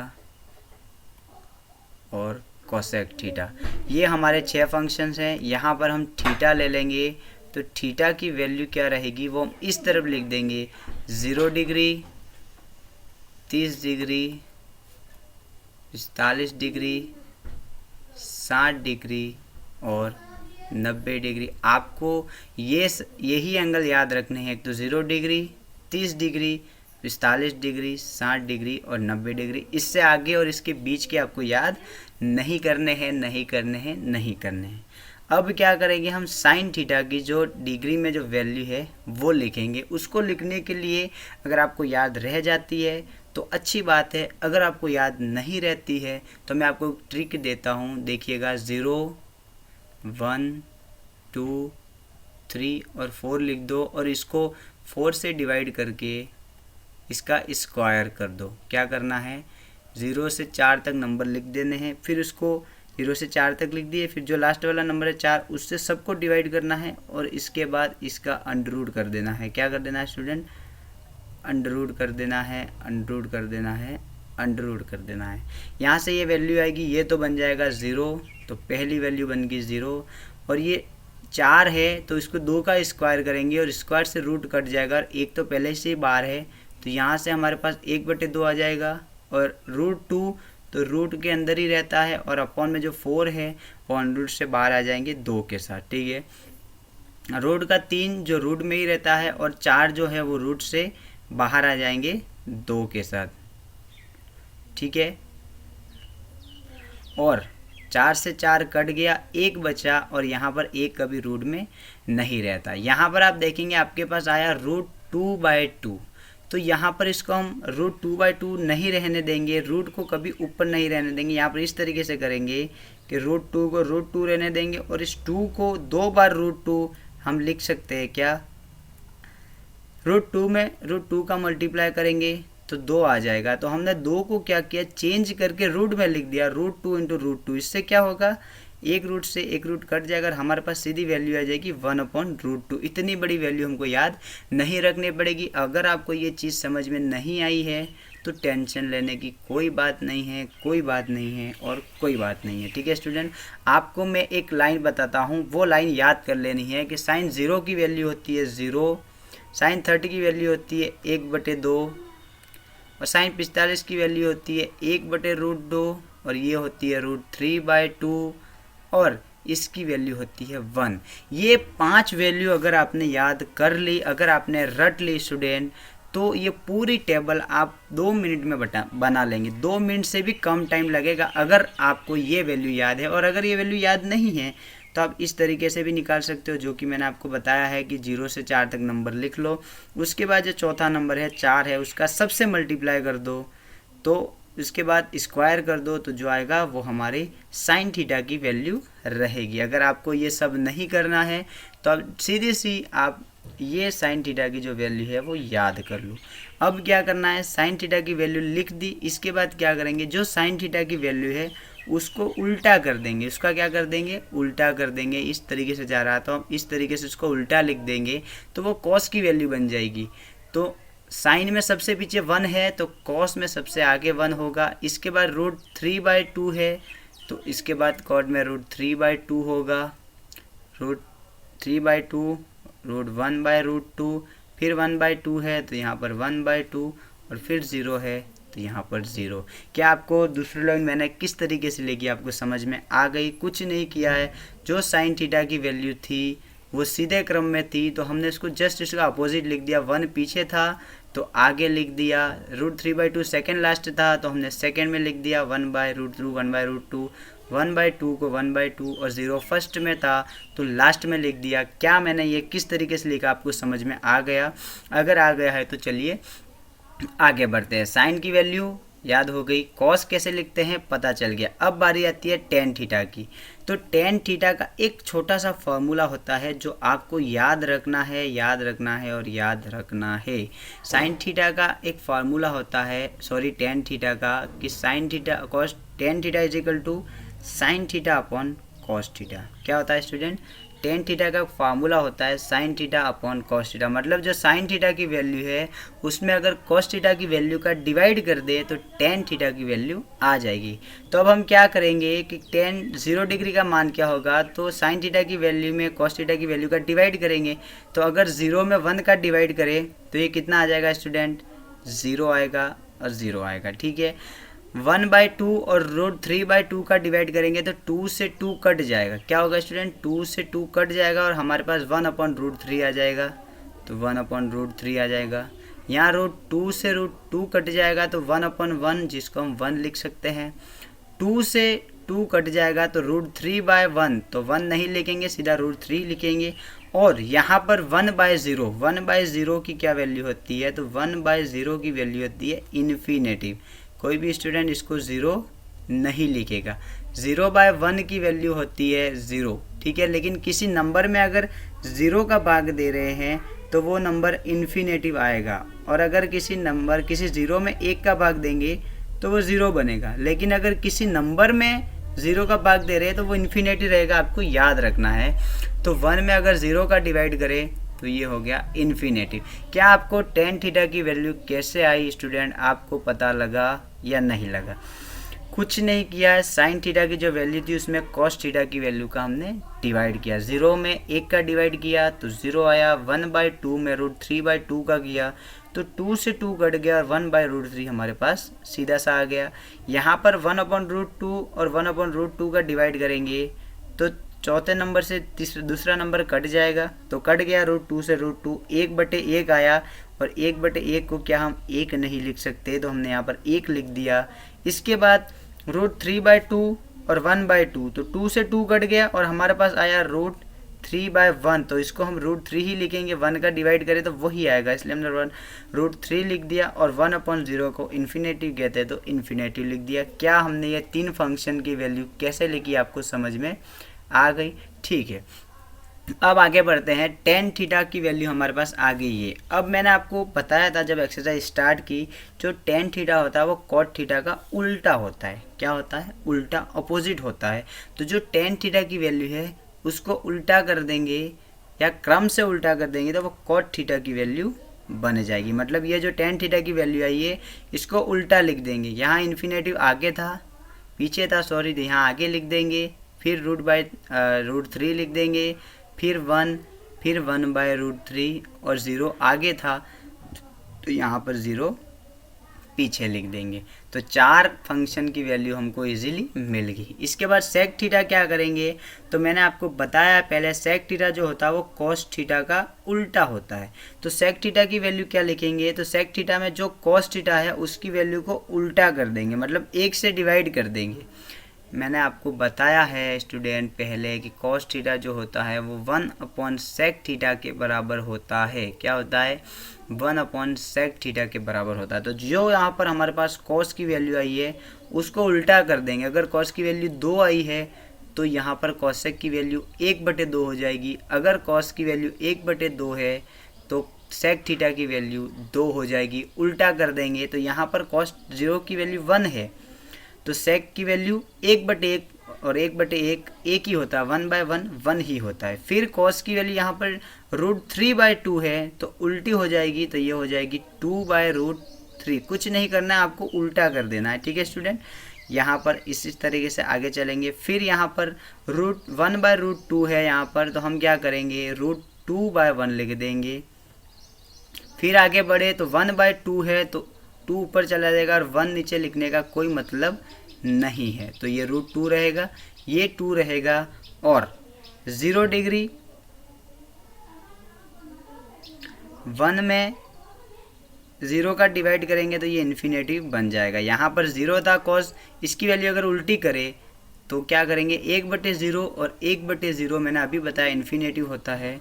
और कोसेक थीटा। ये हमारे 6 फंक्शंस हैं। यहाँ पर हम थीटा ले लेंगे, तो थीटा की वैल्यू क्या रहेगी वो हम इस तरफ लिख देंगे, 0 डिग्री, 30 डिग्री, 45 डिग्री, 60 डिग्री और 90 डिग्री। आपको यही एंगल याद रखने हैं, एक तो 0 डिग्री, 30 डिग्री, 45 डिग्री, 60 डिग्री और 90 डिग्री। इससे आगे और इसके बीच के आपको याद नहीं करने हैं। अब क्या करेंगे, हम साइन थीटा की जो डिग्री में जो वैल्यू है वो लिखेंगे। उसको लिखने के लिए अगर आपको याद रह जाती है तो अच्छी बात है, अगर आपको याद नहीं रहती है तो मैं आपको ट्रिक देता हूँ। देखिएगा, 0, 1, 2, 3 और 4 लिख दो और इसको 4 से डिवाइड करके इसका स्क्वायर कर दो। क्या करना है, 0 से 4 तक नंबर लिख देने हैं, फिर उसको 0 से 4 तक लिख दिए, फिर जो लास्ट वाला नंबर है 4 उससे सबको डिवाइड करना है और इसके बाद इसका अंडर रूट कर देना है। क्या कर देना है स्टूडेंट, अंडर रूट कर देना है, अंडर रूट कर देना है, अंडर रूट कर देना है। यहाँ से ये वैल्यू आएगी, ये तो बन जाएगा 0, तो पहली वैल्यू बन गई 0। और ये 4 है तो इसको 2 का स्क्वायर करेंगे और स्क्वायर से रूट कट जाएगा और 1 तो पहले से ही बाहर है, तो यहाँ से हमारे पास 1/2 आ जाएगा और √2 तो रूट के अंदर ही रहता है, और अपॉन में जो 4 है वो अंडर रूट से बाहर आ जाएंगे 2 के साथ, ठीक है। रूट का 3 जो रूट में ही रहता है, और 4 जो है वो रूट से बाहर आ जाएंगे 2 के साथ, ठीक है। और 4 से 4 कट गया, 1 बचा, और यहाँ पर 1 कभी रूट में नहीं रहता। यहाँ पर आप देखेंगे आपके पास आया रूट 2/2, तो यहाँ पर इसको हम रूट 2/2 नहीं रहने देंगे, रूट को कभी ऊपर नहीं रहने देंगे। यहाँ पर इस तरीके से करेंगे कि रूट 2 को रूट 2 रहने देंगे, और इस 2 को 2 बार रूट 2 हम लिख सकते हैं क्या, रूट 2 में रूट 2 का मल्टीप्लाई करेंगे तो 2 आ जाएगा। तो हमने 2 को क्या किया, चेंज करके रूट में लिख दिया, रूट 2 इंटू रूट 2। इससे क्या होगा, एक रूट से एक रूट कट जाएगा और हमारे पास सीधी वैल्यू आ जाएगी 1/√2। इतनी बड़ी वैल्यू हमको याद नहीं रखनी पड़ेगी। अगर आपको ये चीज़ समझ में नहीं आई है तो टेंशन लेने की कोई बात नहीं है, कोई बात नहीं है और कोई बात नहीं है, ठीक है स्टूडेंट। आपको मैं एक लाइन बताता हूँ, वो लाइन याद कर लेनी है कि साइन 0 की वैल्यू होती है 0, साइन 30 की वैल्यू होती है 1/2, और साइन 45 की वैल्यू होती है 1/√2, और ये होती है √3/2, और इसकी वैल्यू होती है 1। ये 5 वैल्यू अगर आपने याद कर ली, अगर आपने रट ली स्टूडेंट, तो ये पूरी टेबल आप 2 मिनट में बना लेंगे। 2 मिनट से भी कम टाइम लगेगा अगर आपको ये वैल्यू याद है। और अगर ये वैल्यू याद नहीं है तो आप इस तरीके से भी निकाल सकते हो, जो कि मैंने आपको बताया है कि 0 से 4 तक नंबर लिख लो। उसके बाद जो चौथा नंबर है 4 है, उसका सबसे मल्टीप्लाई कर दो, तो उसके बाद स्क्वायर कर दो, तो जो आएगा वो हमारी साइन थीटा की वैल्यू रहेगी। अगर आपको ये सब नहीं करना है तो अब सीधी सी आप ये साइन थीटा की जो वैल्यू है वो याद कर लो। अब क्या करना है, साइन थीटा की वैल्यू लिख दी, इसके बाद क्या करेंगे, जो साइन थीटा की वैल्यू है उसको उल्टा कर देंगे। उसका क्या कर देंगे, उल्टा कर देंगे। इस तरीके से जा रहा था, हम इस तरीके से उसको उल्टा लिख देंगे तो वो कॉस की वैल्यू बन जाएगी। तो साइन में सबसे पीछे 1 है तो कॉस में सबसे आगे 1 होगा। इसके बाद √3/2 है तो इसके बाद कॉट में √3/2 होगा, √3/2, √1/√2, फिर 1/2 है तो यहाँ पर 1/2, और फिर 0 है तो यहाँ पर 0। क्या आपको दूसरी लाइन मैंने किस तरीके से लिखी आपको समझ में आ गई? कुछ नहीं किया है, जो साइन थीटा की वैल्यू थी वो सीधे क्रम में थी तो हमने इसको जस्ट इसका अपोजिट लिख दिया। 1 पीछे था तो आगे लिख दिया, √3/2 सेकेंड लास्ट था तो हमने सेकेंड में लिख दिया 1/√2, 1/√2, 1/2 को 1/2, और 0 फर्स्ट में था तो लास्ट में लिख दिया। क्या मैंने ये किस तरीके से लिखा आपको समझ में आ गया? अगर आ गया है तो चलिए आगे बढ़ते हैं। साइन की वैल्यू याद हो गई, कॉस कैसे लिखते हैं पता चल गया। अब बारी आती है टेन थीटा की। तो टेन थीटा का एक छोटा सा फॉर्मूला होता है जो आपको याद रखना है, याद रखना है और याद रखना है। साइन थीटा का एक फार्मूला होता है, सॉरी टेन थीटा का, कि sine theta cos tan theta is equal to sine theta upon cos theta. क्या होता है स्टूडेंट? टेन थीटा का फार्मूला होता है sine theta upon cos theta. मतलब जो साइन थीटा की वैल्यू है उसमें अगर कॉस थीटा की वैल्यू का डिवाइड कर दे तो टेन थीटा की वैल्यू आ जाएगी। तो अब हम क्या करेंगे कि टेन 0 डिग्री का मान क्या होगा, तो साइन थीटा की वैल्यू में कॉस थीटा की वैल्यू का डिवाइड करेंगे। तो अगर 0 में 1 का डिवाइड करें तो ये कितना आ जाएगा स्टूडेंट? 0 आएगा और 0 आएगा, ठीक है। 1/2 और √3/2 का डिवाइड करेंगे तो 2 से 2 कट जाएगा। क्या होगा स्टूडेंट? 2 से 2 कट जाएगा और हमारे पास 1/√3 आ जाएगा, तो 1/√3 आ जाएगा। यहाँ √2 से √2 कट जाएगा तो 1/1, जिसको हम 1 लिख सकते हैं। 2 से 2 कट जाएगा तो √3/1, तो 1 नहीं लिखेंगे, सीधा √3 लिखेंगे। और यहाँ पर 1/0, 1/0 की क्या वैल्यू होती है? तो 1/0 की वैल्यू होती है इन्फिनेटिव। कोई भी स्टूडेंट इसको 0 नहीं लिखेगा। 0/1 की वैल्यू होती है 0, ठीक है। लेकिन किसी नंबर में अगर 0 का भाग दे रहे हैं तो वो नंबर इन्फिनेटिव आएगा, और अगर किसी 0 में 1 का भाग देंगे तो वो 0 बनेगा। लेकिन अगर किसी नंबर में 0 का भाग दे रहे हैं तो वो इन्फिनेटिव रहेगा, आपको याद रखना है। तो 1 में अगर 0 का डिवाइड करें तो ये हो गया इन्फिनेटिव। क्या आपको टेन थीटा की वैल्यू कैसे आई स्टूडेंट, आपको पता लगा या नहीं लगा? कुछ नहीं किया है, साइन थीटा की जो वैल्यू थी उसमें कॉस थीटा की वैल्यू का हमने डिवाइड किया। 0 में 1 का डिवाइड किया तो 0 आया। 1/2 में √3/2 का किया तो 2 से 2 कट गया और 1/√3 हमारे पास सीधा सा आ गया। यहाँ पर 1/√2 और 1/√2 का डिवाइड करेंगे तो चौथे नंबर से दूसरा नंबर कट जाएगा, तो कट गया √2 से √2, 1/1 आया और 1/1 को क्या हम 1 नहीं लिख सकते, तो हमने यहाँ पर 1 लिख दिया। इसके बाद √3/2 और 1/2, तो 2 से 2 कट गया और हमारे पास आया √3/1, तो इसको हम √3 ही लिखेंगे, 1 का डिवाइड करें तो वही आएगा, इसलिए हमने √3 लिख दिया। और 1/0 को इन्फिनेटिव कहते हैं तो इन्फिनेटिव लिख दिया। क्या हमने ये 3 फंक्शन की वैल्यू कैसे लिखी आपको समझ में आ गई? ठीक है, अब आगे बढ़ते हैं। tan थीटा की वैल्यू हमारे पास आ गई है। अब मैंने आपको बताया था जब एक्सरसाइज स्टार्ट की, जो tan थीटा होता है वो cot थीटा का उल्टा होता है। क्या होता है? उल्टा, अपोजिट होता है। तो जो tan थीटा की वैल्यू है उसको उल्टा कर देंगे या क्रम से उल्टा कर देंगे तो वो cot थीटा की वैल्यू बन जाएगी। मतलब ये जो tan थीटा की वैल्यू आई है इसको उल्टा लिख देंगे। यहाँ इन्फिनेटिव आगे था, पीछे था सॉरी, तो यहाँ आगे लिख देंगे, फिर √3 लिख देंगे, फिर 1, फिर 1/√3 और 0 आगे था तो यहाँ पर 0 पीछे लिख देंगे। तो 4 फंक्शन की वैल्यू हमको इजीली मिल गई। इसके बाद सेक थीटा क्या करेंगे, तो मैंने आपको बताया पहले सेक थीटा जो होता है वो कॉस थीटा का उल्टा होता है। तो सेक थीटा की वैल्यू क्या लिखेंगे, तो सेक थीटा में जो कॉस थीटा है उसकी वैल्यू को उल्टा कर देंगे, मतलब 1 से डिवाइड कर देंगे। मैंने आपको बताया है स्टूडेंट पहले कि कॉस थीटा जो होता है वो 1/सेक थीटा के बराबर होता है। क्या होता है? 1/सेक थीटा के बराबर होता है। तो जो यहाँ पर हमारे पास कॉस की वैल्यू आई है उसको उल्टा कर देंगे। अगर कॉस की वैल्यू 2 आई है तो यहाँ पर कॉसेक की वैल्यू 1/2 हो जाएगी। अगर कॉस की वैल्यू 1/2 है तो सेक थीटा की वैल्यू 2 हो जाएगी। उल्टा कर देंगे तो यहाँ पर कॉस 0 की वैल्यू 1 है तो सेक की वैल्यू 1/1 और 1/1 एक ही होता है, 1/1 1 ही होता है। फिर कॉस की वैल्यू यहाँ पर √3/2 है तो उल्टी हो जाएगी, तो ये हो जाएगी 2/√3। कुछ नहीं करना है, आपको उल्टा कर देना है। ठीक है स्टूडेंट, यहाँ पर इसी तरीके से आगे चलेंगे। फिर यहाँ पर 1/√2 है यहाँ पर, तो हम क्या करेंगे, √2/1 लिख देंगे। फिर आगे बढ़े तो 1/2 है तो 2 ऊपर चला जाएगा और 1 नीचे लिखने का कोई मतलब नहीं है, तो ये √2 रहेगा, ये 2 रहेगा और 0 डिग्री 1 में 0 का डिवाइड करेंगे तो ये इन्फिनेटिव बन जाएगा। यहाँ पर 0 था कॉस, इसकी वैल्यू अगर उल्टी करें तो क्या करेंगे, 1/0 और 1/0 मैंने अभी बताया इन्फिनेटिव होता है,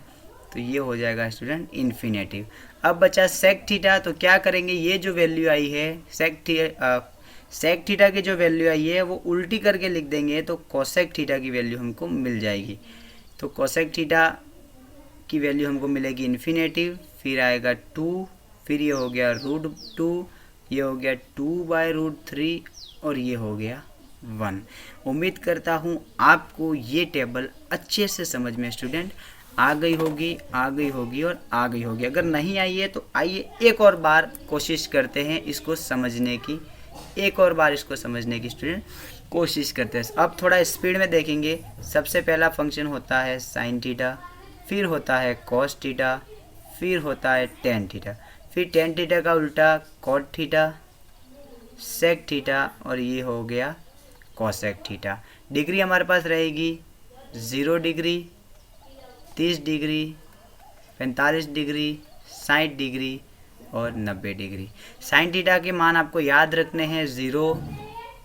तो ये हो जाएगा स्टूडेंट इन्फिनेटिव। अब बचा सेक थीटा, तो क्या करेंगे, ये जो वैल्यू आई है सेक थीटा की जो वैल्यू आई है वो उल्टी करके लिख देंगे तो कोसेक थीटा की वैल्यू हमको मिल जाएगी। तो कोसेक थीटा की वैल्यू हमको मिलेगी इन्फिनेटिव, फिर आएगा 2, फिर ये हो गया √2, ये हो गया 2/√3 और ये हो गया 1। उम्मीद करता हूँ आपको ये टेबल अच्छे से समझ में स्टूडेंट आ गई होगी और आ गई होगी। अगर नहीं आई है तो आइए एक और बार कोशिश करते हैं इसको समझने की, स्टूडेंट कोशिश करते हैं। अब थोड़ा स्पीड में देखेंगे। सबसे पहला फंक्शन होता है साइन थीटा, फिर होता है कॉस थीटा, फिर होता है टेन थीटा, फिर टेन थीटा का उल्टा कॉट थीटा, सेक थीटा और ये हो गया कॉसेक थीटा। डिग्री हमारे पास रहेगी 0 डिग्री, 30 डिग्री, 45 डिग्री, 60 डिग्री और 90 डिग्री। साइन थीटा के मान आपको याद रखने हैं 0,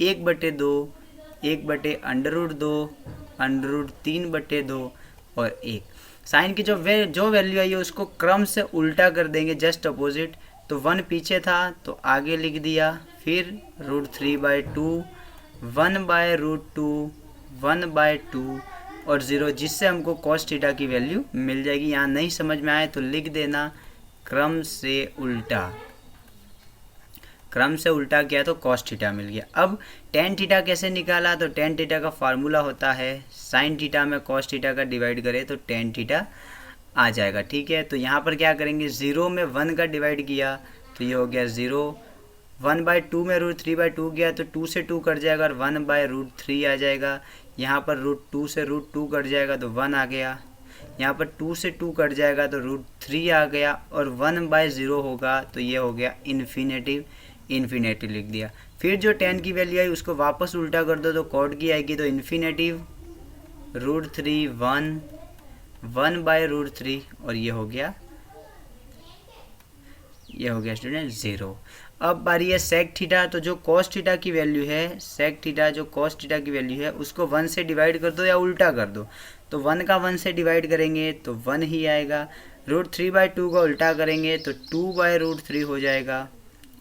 1/2, 1/√2, √3/2 और 1। साइन की जो वैल्यू आई है उसको क्रम से उल्टा कर देंगे, जस्ट अपोजिट। तो 1 पीछे था तो आगे लिख दिया, फिर √3/2, 1/√2, 1/2 और 0, जिससे हमको कॉस थीटा की वैल्यू मिल जाएगी। यहाँ नहीं समझ में आए तो लिख देना क्रम से उल्टा किया तो कॉस थीटा मिल गया। अब टेन थीटा कैसे निकाला, तो टेन थीटा का फार्मूला होता है साइन थीटा में कॉस थीटा का डिवाइड करें तो टेन थीटा आ जाएगा। ठीक है, तो यहाँ पर क्या करेंगे, 0 में 1 का डिवाइड किया तो ये हो गया 0, 1/2 में √3/2 गया तो 2 से 2 कट जाएगा और 1/√3 आ जाएगा। यहाँ पर √2 से √2 कट जाएगा तो 1 आ गया। यहाँ पर 2 से 2 कट जाएगा तो √3 आ गया और 1/0 होगा तो ये हो गया इन्फिनेटिव लिख दिया। फिर जो 10 की वैल्यू आई उसको वापस उल्टा कर दो तो कॉट की आएगी, तो इन्फिनेटिव √3 1/√3 और ये हो गया स्टूडेंट 0। अब बारी है सेक थीटा। तो जो कॉस थीटा की वैल्यू है, सेक थीटा जो कॉस थीटा की वैल्यू है उसको 1 से डिवाइड कर दो या उल्टा कर दो। तो 1 का 1 से डिवाइड करेंगे तो 1 ही आएगा। √3/2 का उल्टा करेंगे तो 2/√3 हो जाएगा।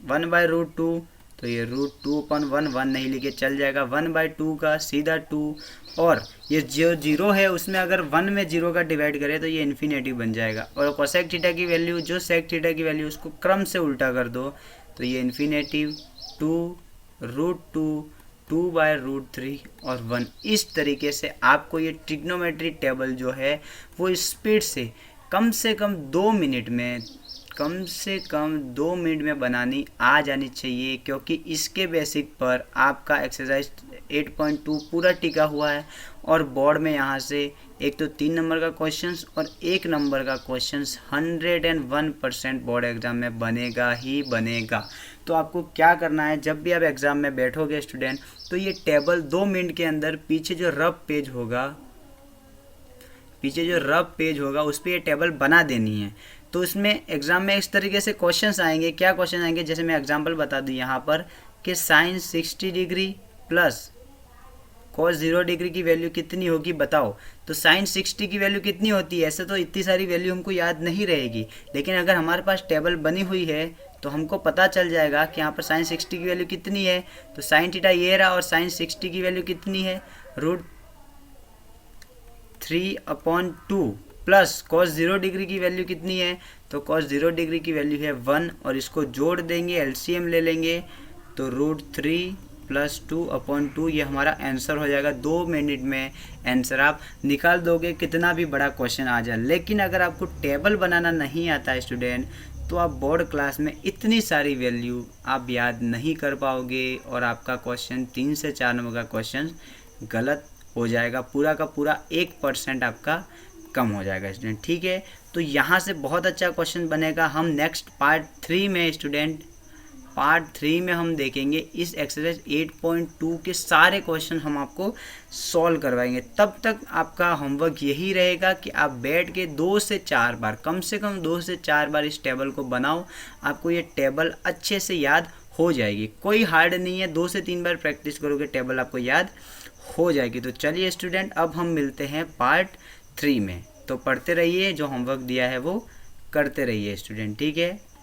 1/√2 तो ये √2/1 1 नहीं लिखे चल जाएगा। 1/2 का सीधा 2 और ये जो 0 है उसमें अगर 1 में 0 का डिवाइड करें तो ये इन्फिनेटिव बन जाएगा। और कोसेक थीटा की वैल्यू जो सेक थीटा की वैल्यू उसको क्रम से उल्टा कर दो तो ये इन्फिनेटिव 2√2 2/√3 और 1। इस तरीके से आपको ये ट्रिग्नोमेट्री टेबल जो है वो स्पीड से कम 2 मिनट में बनानी आ जानी चाहिए, क्योंकि इसके बेसिक पर आपका एक्सरसाइज 8.2 पूरा टिका हुआ है। और बोर्ड में यहाँ से एक तो 3 नंबर का क्वेश्चंस और 1 नंबर का क्वेश्चंस 101% बोर्ड एग्ज़ाम में बनेगा ही बनेगा। तो आपको क्या करना है, जब भी आप एग्ज़ाम में बैठोगे स्टूडेंट, तो ये टेबल 2 मिनट के अंदर पीछे जो रफ पेज होगा उस पर ये टेबल बना देनी है। तो इसमें एग्ज़ाम में इस तरीके से क्वेश्चंस आएंगे। क्या क्वेश्चन आएंगे, जैसे मैं एग्जांपल बता दूं यहाँ पर कि sine 60 degree plus cos 0 degree की वैल्यू कितनी होगी बताओ। तो साइन 60 की वैल्यू कितनी होती है, ऐसे तो इतनी सारी वैल्यू हमको याद नहीं रहेगी, लेकिन अगर हमारे पास टेबल बनी हुई है तो हमको पता चल जाएगा कि यहाँ पर साइन 60 की वैल्यू कितनी है। तो साइन थीटा ये रहा और साइन 60 की वैल्यू कितनी है, √3/2 प्लस cos 0 डिग्री की वैल्यू कितनी है, तो cos 0 डिग्री की वैल्यू है 1 और इसको जोड़ देंगे, एलसीएम ले लेंगे तो √3 + 2/2 ये हमारा आंसर हो जाएगा। 2 मिनट में आंसर आप निकाल दोगे, कितना भी बड़ा क्वेश्चन आ जाए। लेकिन अगर आपको टेबल बनाना नहीं आता है स्टूडेंट, तो आप बोर्ड क्लास में इतनी सारी वैल्यू आप याद नहीं कर पाओगे और आपका क्वेश्चन 3 से 4 नंबर का क्वेश्चन गलत हो जाएगा, पूरा का पूरा 1% आपका कम हो जाएगा स्टूडेंट। ठीक है, तो यहाँ से बहुत अच्छा क्वेश्चन बनेगा। हम नेक्स्ट पार्ट 3 में स्टूडेंट हम देखेंगे इस एक्सरसाइज 8.2 के सारे क्वेश्चन हम आपको सॉल्व करवाएंगे। तब तक आपका होमवर्क यही रहेगा कि आप बैठ के 2 से 4 बार, कम से कम 2 से 4 बार इस टेबल को बनाओ। आपको ये टेबल अच्छे से याद हो जाएगी, कोई हार्ड नहीं है। 2 से 3 बार प्रैक्टिस करोगे टेबल आपको याद हो जाएगी। तो चलिए स्टूडेंट, अब हम मिलते हैं पार्ट 3 में। तो पढ़ते रहिए, जो होमवर्क दिया है वो करते रहिए स्टूडेंट। ठीक है।